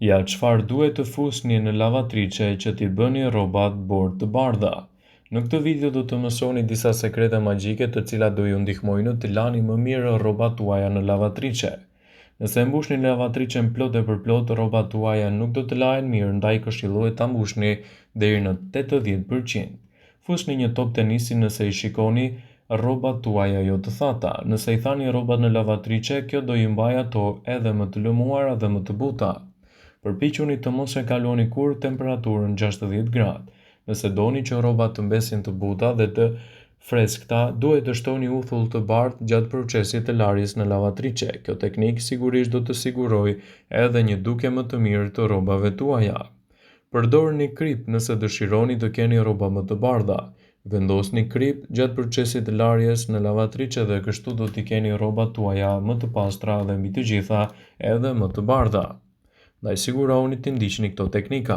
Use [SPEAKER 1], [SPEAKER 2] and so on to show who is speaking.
[SPEAKER 1] Ja, çfarë duhet të fusni në lavatriçe që t'i bëni rrobat bord të bardha? Në këtë video do të mësoni disa sekrete magjike të cilat do ju ndihmojnë të lani më mirë rrobat tuaja në lavatriçe. Nëse mbushni lavatriçen plot e përplot, rrobat tuaja nuk do të lahen mirë, ndaj këshillohet ta mbushni deri në 80%. Fusni një top tenisi nëse i shikoni rrobat tuaja jo të thata. Nëse i thani rrobat në lavatriçe, kjo do ju mbajë ato edhe më të lëmuara dhe më të buta. Përpiquni të mos e kaloni kurrë temperaturën 60 gradë. Nëse doni që rrobat të mbesin të buta dhe të freskëta, duhet të shtoni uthull të bardhë gjatë procesit të larjes në lavatriçe. Kjo teknikë sigurisht do të sigurojë edhe një dukje më të mirë të rrobave tuaja. Përdorni krip nëse dëshironi të keni rroba më të bardha. Vendosni krip gjatë procesit të larjes në lavatriçe dhe kështu do t'i keni rrobat tuaja më të pastra dhe mbi të gjitha edhe më të bardha. Ndaj sigurohuni të ndiqni këto teknika.